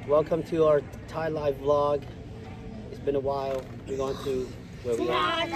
Welcome to our Thai live vlog. It's been a while. We're going to where we are.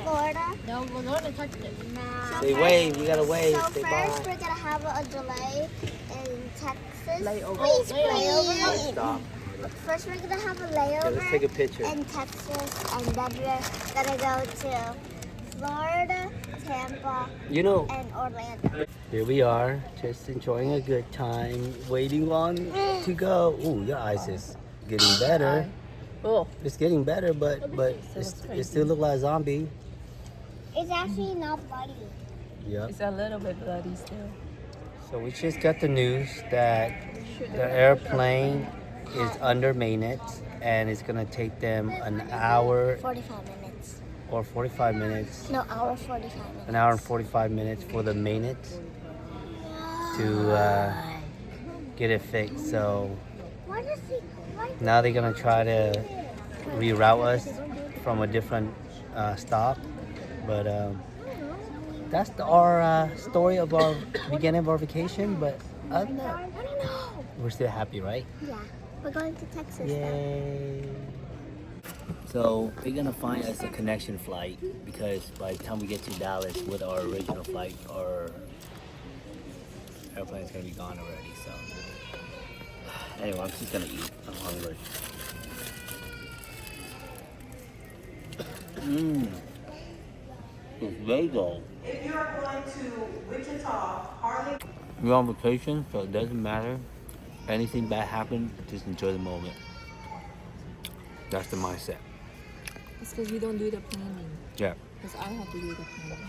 Florida. No, we're going to touch it. No. Say wave. You gotta wave. So Say first bye. we're gonna have a delay in Texas. Layover. Please, Layover. please. Stop. First we're gonna have a Okay, let's take layover a picture. in Texas, and then we're gonna go to Florida, Tampa, You know, and Orlando. here we are, just enjoying a good time, waiting on to go. Ooh, your eyes is getting better. Oh, It's getting better, but it still look like a zombie. It's actually not bloody. Yep. it's a little bit bloody still. So we just got the news that the airplane is under maintenance and it's gonna take them an hour 45 minutes. or 45 minutes, No, hour 45 minutes. an hour and 45 minutes for the maintenance to get it fixed. So Why does he? Why? now they're gonna try to reroute us from a different stop. But that's our story of our beginning of our vacation. But other than that, I don't know. we're still happy, right? Yeah, we're going to Texas. Yay! So we're gonna find us a connection flight because by the time we get to Dallas with our original flight, our airplane's gonna be gone already. So anyway, I'm just gonna eat. I'm hungry. It's bagel. If you are going to Wichita, Harley. We're on vacation, so it doesn't matter. Anything bad happens, just enjoy the moment. That's the mindset. It's because you don't do the planning. Yeah. Because I have to do the planning.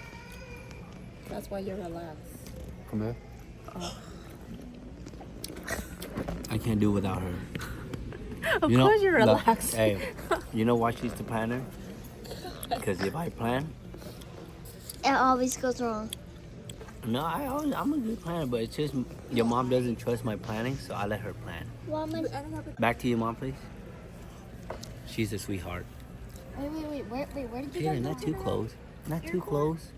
That's why you're relaxed. Come here. I can't do without her. Of course you're look, relaxed. hey, you know why she's the planner? Because if I plan, It always goes wrong. no, I'm a good planner, but it's just your mom doesn't trust my planning, so I let her plan. Well, my Back to your mom, please. She's a sweetheart. wait, where did you Yeah, guys not go? too close. Not too close.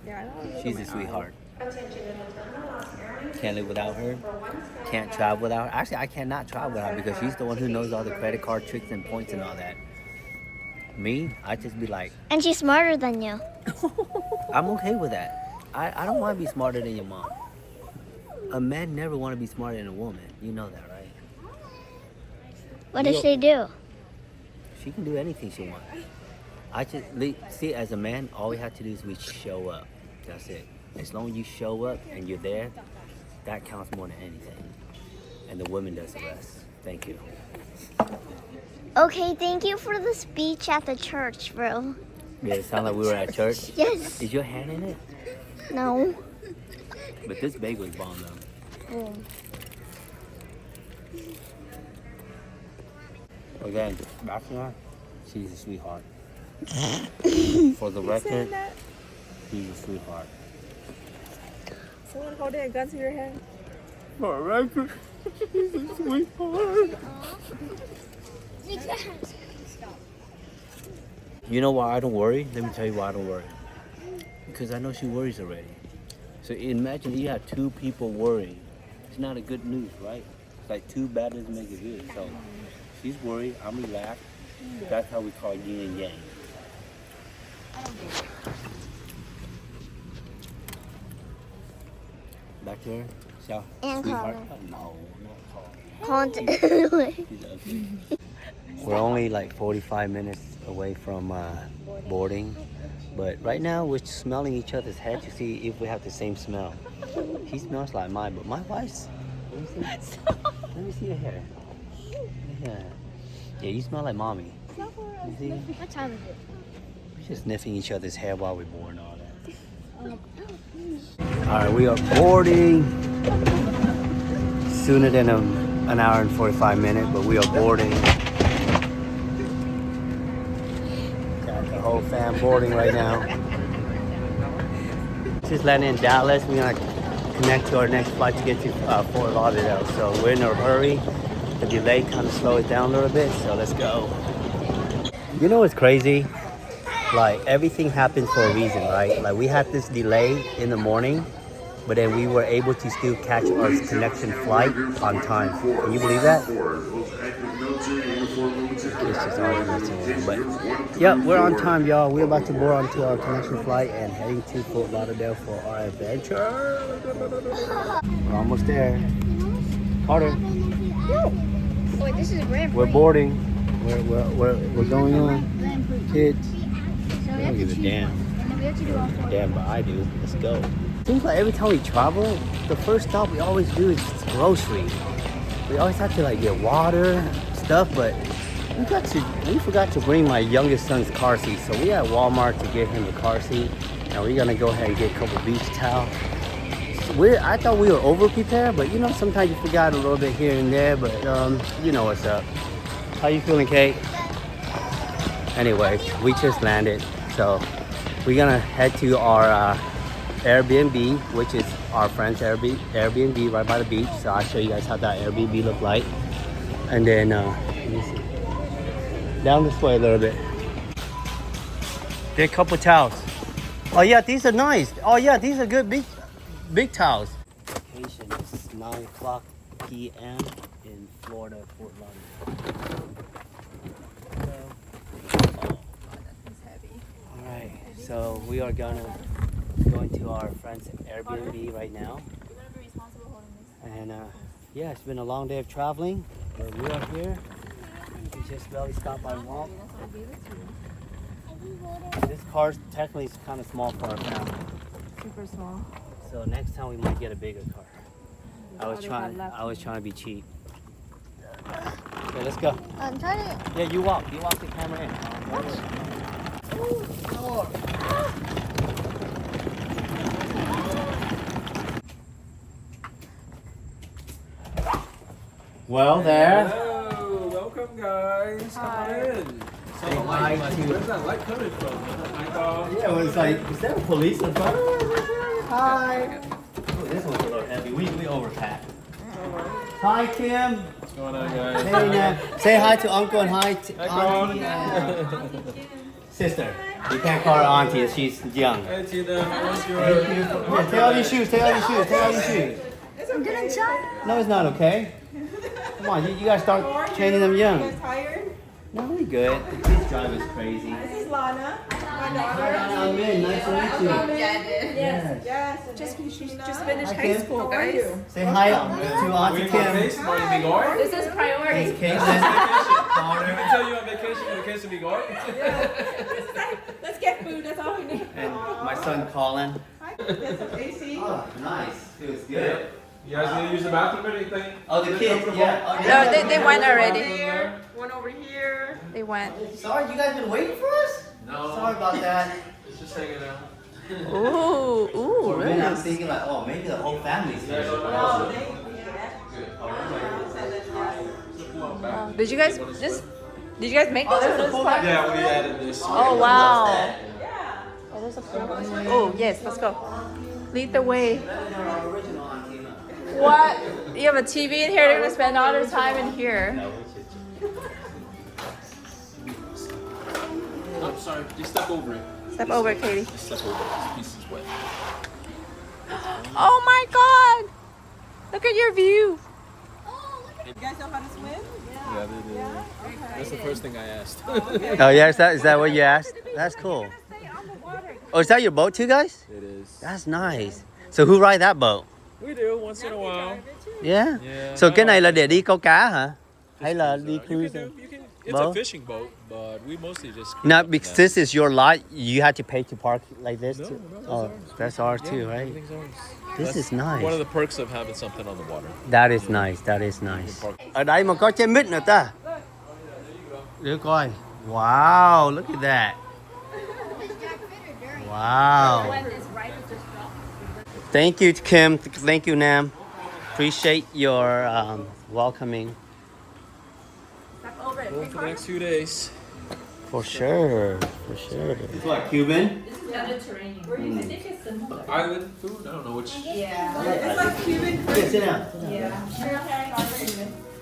Yeah, I don't She's a sweetheart. Can't live without her. Can't travel without her. Actually, I cannot travel without her because she's the one who knows all the credit card tricks and points and all that. Me, I just be like, And she's smarter than you. I'm okay with that. I don't want to be smarter than your mom. A man never want to be smarter than a woman. You know that, right? What does she do? She can do anything she wants. I just see, as a man, all we have to do is we show up. That's it. As long as you show up and you're there, that counts more than anything. And the woman does the rest. Thank you. Okay, thank you for the speech at the church, bro. Yeah, it sounded like we were at church. Yes. Is your hand in it? No. But this bagel is bomb though. Boom. Again, back to her. She's a sweetheart. For the record, she's a sweetheart. Someone holding a gun to your head. For the record, she's a sweetheart. You know why I don't worry? Let me tell you why I don't worry. Because I know she worries already. So imagine you have two people worrying. It's not a good news, right? It's like two bad doesn't make it good. So she's worried, I'm relaxed. That's how we call yin and yang. Back to her. Xiao, And sweetheart. Carla. No, not Can't. She's ugly. We're only like 45 minutes away from boarding, but right now we're smelling each other's head to see if we have the same smell. He smells like mine, but my wife's. Let me see your hair. Yeah, yeah, you smell like mommy. You see? What time is it? We're just sniffing each other's hair while we're boarding all that. All right, we are boarding. Sooner than an hour and 45 minutes, but we are boarding. Got the whole fam boarding right now. Just landing in Dallas. We're gonna connect to our next flight to get to Fort Lauderdale. So we're in a hurry. The delay kind of slowed it down a little bit, so let's go. You know what's crazy? Like everything happens for a reason, right? Like we had this delay in the morning but then we were able to still catch our connection flight on time. Can you believe that? It's just always messing around. But yeah, we're on time, y'all. We're about to board onto our connection flight and heading to Fort Lauderdale for our adventure. We're almost there. Carter, Wait, this is ramp. we're boarding. We're going on. Kids, I don't give a damn. Damn, but I do. Let's go. Seems like every time we travel, the first stop we always do is grocery. We always have to like get water, stuff, but we forgot to bring my youngest son's car seat. So we at Walmart to get him a car seat, and we're gonna go ahead and get a couple beach towels. I thought we were over prepared, but you know, sometimes you forgot a little bit here and there, but you know what's up. How you feeling, Kate? Anyways, we just landed, so we're gonna head to our Airbnb, which is our friend's Airbnb right by the beach. So I'll show you guys how that Airbnb look like. And then, let me see. Down this way a little bit. There are a couple towels. Oh yeah, these are nice. Oh yeah, these are good big towels. Location is 9:00 p.m. in Florida, Fort Lauderdale. Alright, so we are gonna go into our friend's Airbnb right now. And yeah, it's been a long day of traveling, but we are here. We just barely stopped by Walmart. This car technically is kind of small for our family. Super small. So next time we might get a bigger car. I was trying to be cheap. Okay, let's go. I'm trying to. Yeah, you walk the camera in. Well, there. Hello, welcome guys. Come in. So hi to- where's that light coming from? I thought. Yeah, it was like, is there a police in front of us? Hi. Oh, this one's a little heavy. We overpacked. Hi, Kim. What's going on, guys? Hey, Nan. Say hi to Uncle and hi to Hi, Auntie and sister. You can't call her Auntie. She's young. Hey, Tina. What's your? Yeah, take all these shoes. Take all these shoes. Take all these shoes. I'm gonna jump. No, it's not okay. Come on, you gotta start training them young. Tired? No, we good. The kids drive is crazy. This is Lana, my daughter. I'm in. Nice to meet you. Yes. Yes. Just finished Hi, Kim. school, guys. Say hi to Auntie Wait, Kim. vacation? Where you be going? This is priority. It's Caitlin. Vacation. Let me tell you on vacation be going. Let's get food, that's all we need. And my son Colin. Get some AC. Oh, nice. Feels good. You guys need to use the bathroom or anything? Oh, the kids. Yeah. Oh, No, they went already. Here, one over here. They went. Sorry, you guys been waiting for us? No. Sorry about that. It's just hanging out. Ooh, For a minute, I'm really? thinking like, oh, maybe the whole family's here. Oh, Did you guys make this? there's a pool back Yeah, we added this. Oh wow. Oh, there's a pool. Oh yes, let's go. Lead the way. What? You have a TV in here. They're gonna spend all their time in here. I'm sorry, just step over it. Step over, Katie. Just step over it. This piece is wet. Oh my God! Look at your view. You guys know how to swim? Yeah, they did. That's the first thing I asked. Oh yeah, is that what you asked? That's cool. Oh, is that your boat too, guys? It is. That's nice. So who ride that boat? We do once in a while. Yeah. Yeah. So cái này là để đi câu cá hả? Hay là đi You cruise? can do. You can. It's Boat? a fishing boat, but we mostly just. No, because this is your lot. You had to pay to park like this. No, too? no, that's Oh, ours. that's ours Yeah, too, right? everything's ours. This That's is nice. One of the perks of having something on the water. That is nice. That is nice. Ở đây mà có trên mít nữa ta. Để coi. Wow, look at that. Wow. Thank you, Kim. Thank you, Nam. Appreciate your welcoming. Well, for the next few days. For sure. For sure. It's what, Cuban? Island food? I don't know which. It's like Cuban. Yeah, sit down.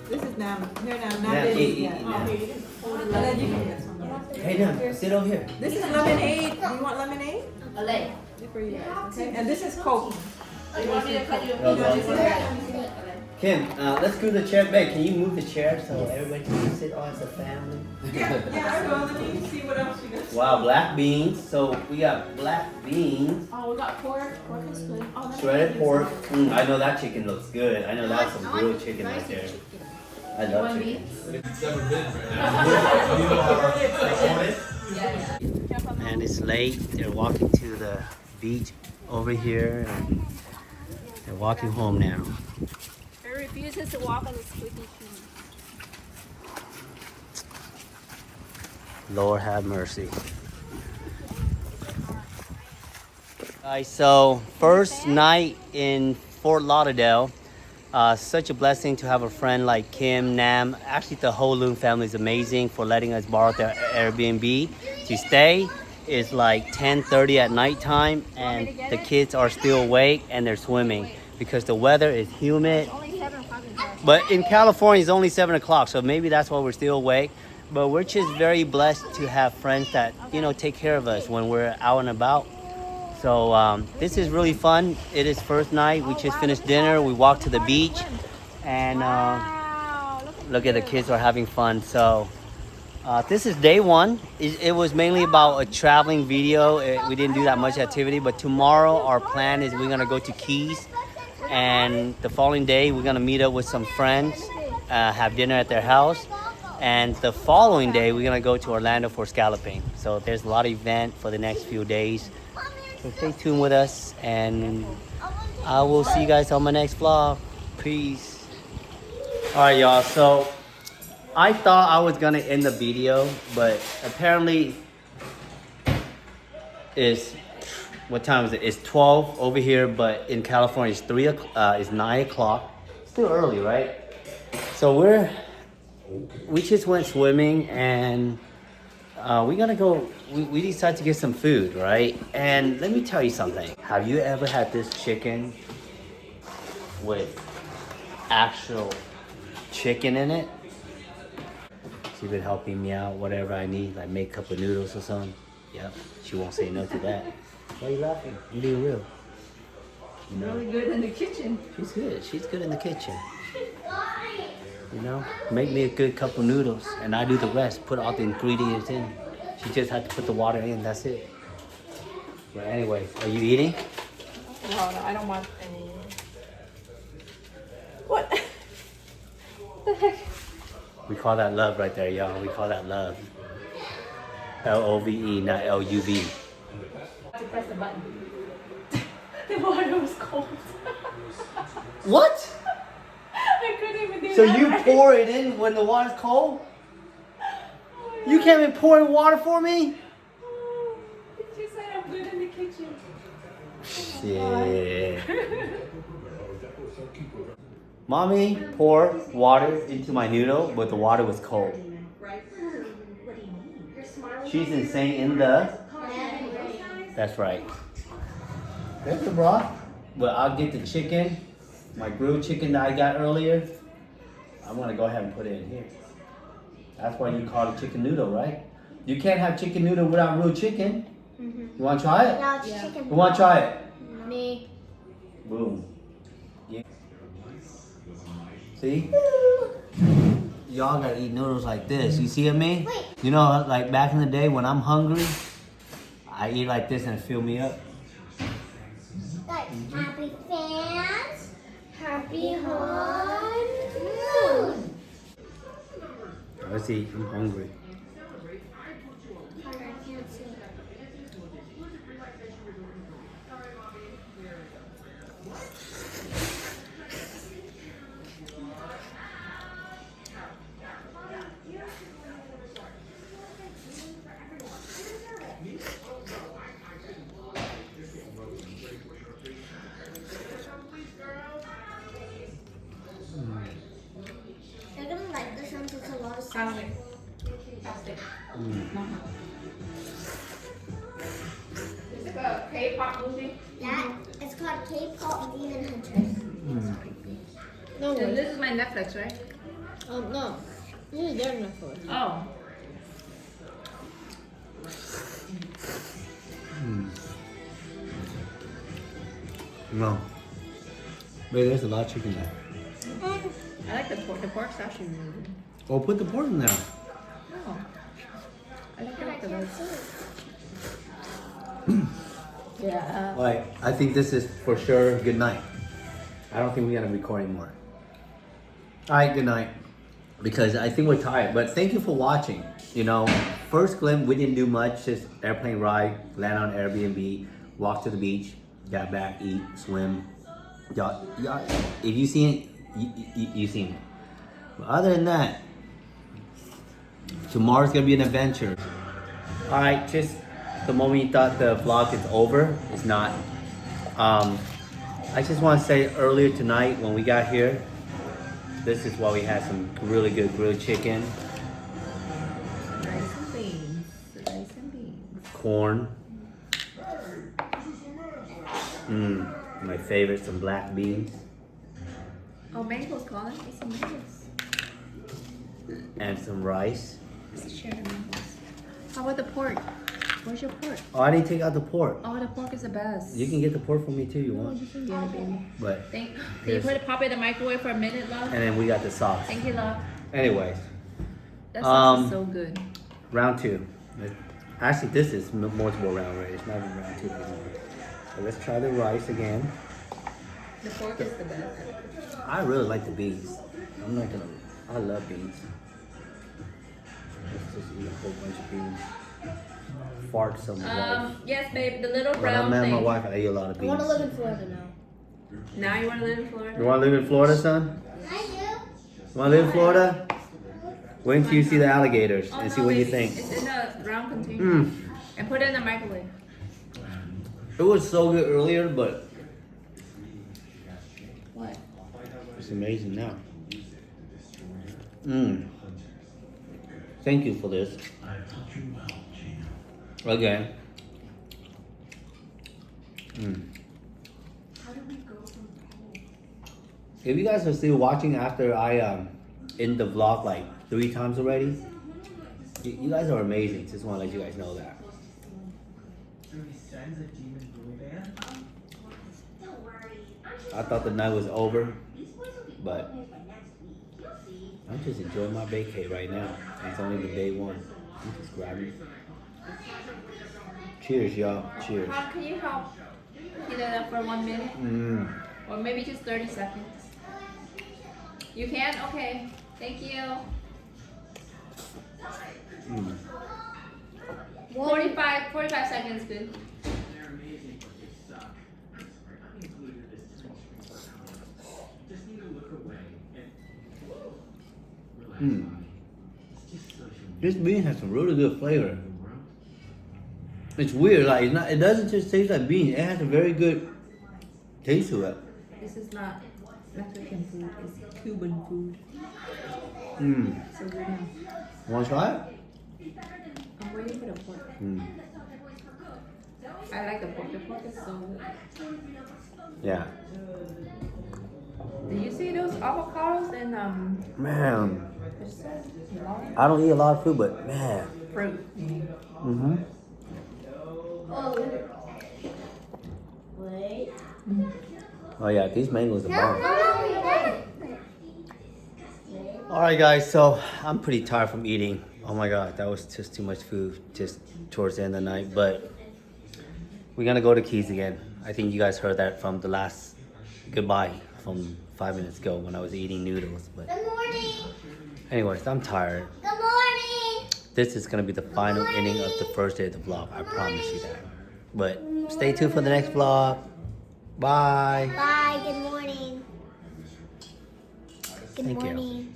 This is Nam. Here, Nam. Yeah, Nam eat, yeah. eat, And then you can get some. Hey, Nam, sit over here. This is lemonade. Do you want lemonade? For you guys, okay? And this is Coke. You want me to cut you a No, piece? no. Kim, let's do the chair. Babe, can you move the chair so everybody can sit on as a family? Yeah, I will. Let me see what else you got. Wow, black beans. So we got black beans, Oh, we got pork. Pork is good. Oh, that's shredded good. pork. I know that chicken looks good. I know that's some grilled chicken right there. I love Want chicken. It's never been, right? And it's late. They're walking to the beach over here, and they're walking home now. He refuses to walk on the squeaky shoe. Lord have mercy. Guys, so first night in Fort Lauderdale. Such a blessing to have a friend like Kim, Nam. Actually, the whole Loon family is amazing for letting us borrow their Airbnb to stay. It's like 10:30 at nighttime, and the kids are still awake and they're swimming because the weather is humid. But in California, it's only 7 o'clock, so maybe that's why we're still awake. But we're just very blessed to have friends that, you know, take care of us when we're out and about. So this is really fun. It is first night. We just finished dinner. We walked to the beach, and look at the kids are having fun. So this is day one. It was mainly about a traveling video. We didn't do that much activity, but tomorrow our plan is we're gonna go to Keys, and the following day we're gonna meet up with some friends, have dinner at their house, and the following day we're gonna go to Orlando for scalloping. So there's a lot of event for the next few days. So stay tuned with us, and I will see you guys on my next vlog. Peace. All right, y'all. So I thought I was gonna end the video, but apparently what time is it? It's 12 over here, but in California it's 9 o'clock. Still early, right? So we just went swimming, and we're gonna go. We decided to get some food, right? And let me tell you something. Have you ever had this chicken with actual chicken in it? She's been helping me out, whatever I need, like make a cup of noodles or something. Yep, she won't say no to that. Why are you laughing? You being real. You know, Really good in the kitchen. she's good. She's good in the kitchen. You know, make me a good cup of noodles, and I do the rest. Put all the ingredients in. She just had to put the water in. That's it. But anyway, are you eating? No, I don't want any. What? The heck? We call that love right there, y'all. We call that love. Love, not LUV. To press the button. The water was cold. What? I couldn't even do So that. you pour it in when the water's cold? You can't even pour in water for me? She said I'm good in the kitchen. Shit. Mommy poured water into my noodle, but the water was cold. She's insane in the... That's right. There's the broth. But I'll get the chicken, my grilled chicken that I got earlier. I'm gonna go ahead and put it in here. That's why you call it chicken noodle, right? You can't have chicken noodle without real chicken. You wanna try it? No, it's chicken. Who wanna try it? Me. Boom. Yeah. See? Y'all gotta eat noodles like this. You see me? Wait. You know, like back in the day when I'm hungry, I eat like this and it fill me up. Like, happy fans, happy honeymoon. Let's eat. I'm hungry. I can't see. They're gonna like this one because it's a lot of sauce. Is it a K-pop movie? Yeah, it's called K-pop Demon Hunters. No. This is my Netflix, right? No. This is their Netflix. Oh. No. Wait, there's a lot of chicken there. I like the pork. The pork's actually really good. Oh, put the pork in there. Oh. I like the rice. Yeah. Alright, I think this is for sure good night. I don't think we're gonna record anymore. Alright, good night. Because I think we're tired. But thank you for watching. You know, first glimpse, we didn't do much. Just airplane ride, land on Airbnb, walk to the beach, got back, eat, swim. Y'all, if you seen it, you seen it. But other than that, tomorrow's gonna be an adventure. Alright, just the moment you thought the vlog is over, it's not. I just want to say earlier tonight when we got here, this is why we had some really good grilled chicken, Rice and beans. Rice and beans. corn, my favorite, some black beans, Oh, mangoes, Colin. Eat some mangoes. and some rice. Let's share the mangoes. How about the pork? Where's your pork? Oh, I didn't take out the pork. Oh, the pork is the best. You can get the pork from me too, you want. Yeah, baby. But Can you Here's- pop it in the microwave for a minute, love? and then we got the sauce. Thank you, love. Anyways, That sauce is so good. round two. Actually, this is multiple round, right? It's not even round two anymore. So let's try the rice again. The pork is the best. I really like the beans. I'm not gonna. I love beans. Let's just eat a whole bunch of beans. Fart some wife. Yes, babe. The little When I brown met thing. my wife, I eat a lot of I want to live beans. in Florida now. Now you want to live in Florida? You wanna live in Florida, son? I do. You wanna live in Florida? Wait until you see the alligators Oh, and no, see what you baby. think. It's in a round container. Mm. And put it in the microwave. It was so good earlier, but What? it's amazing now. Thank you for this. Again. If you guys are still watching after I end the vlog like 3 times already, you guys are amazing. Just want to let you guys know that. I thought the night was over, but I'm just enjoying my vacay right now. It's only the day one. I'm just grabbing. Cheers, y'all. Cheers. Mom, can you help heat it up for 1 minute? Or maybe just 30 seconds. You can? Okay. Thank you. 45 seconds, good. This bean has some really good flavor. It's weird, like it's not. It doesn't just taste like bean. It has a very good taste to it. This is not Mexican food, it's Cuban food. So good now. Want to try it? I'm waiting for the pork. I like the pork. The pork is so good. Yeah. Do you see those avocados and Man, they're so long? I don't eat a lot of food, but man. Fruit. Wait. Oh yeah, these mangoes are bomb. No. Alright guys, so I'm pretty tired from eating. Oh my god, that was just too much food just towards the end of the night. But we're gonna go to Keys again. I think you guys heard that from the last goodbye from 5 minutes ago when I was eating noodles. But Good morning. anyways, I'm tired. Good morning. This is gonna be the final ending of the first day of the vlog. I promise you that. But stay tuned for the next vlog. Bye. Bye. Good morning. Good Thank you. morning.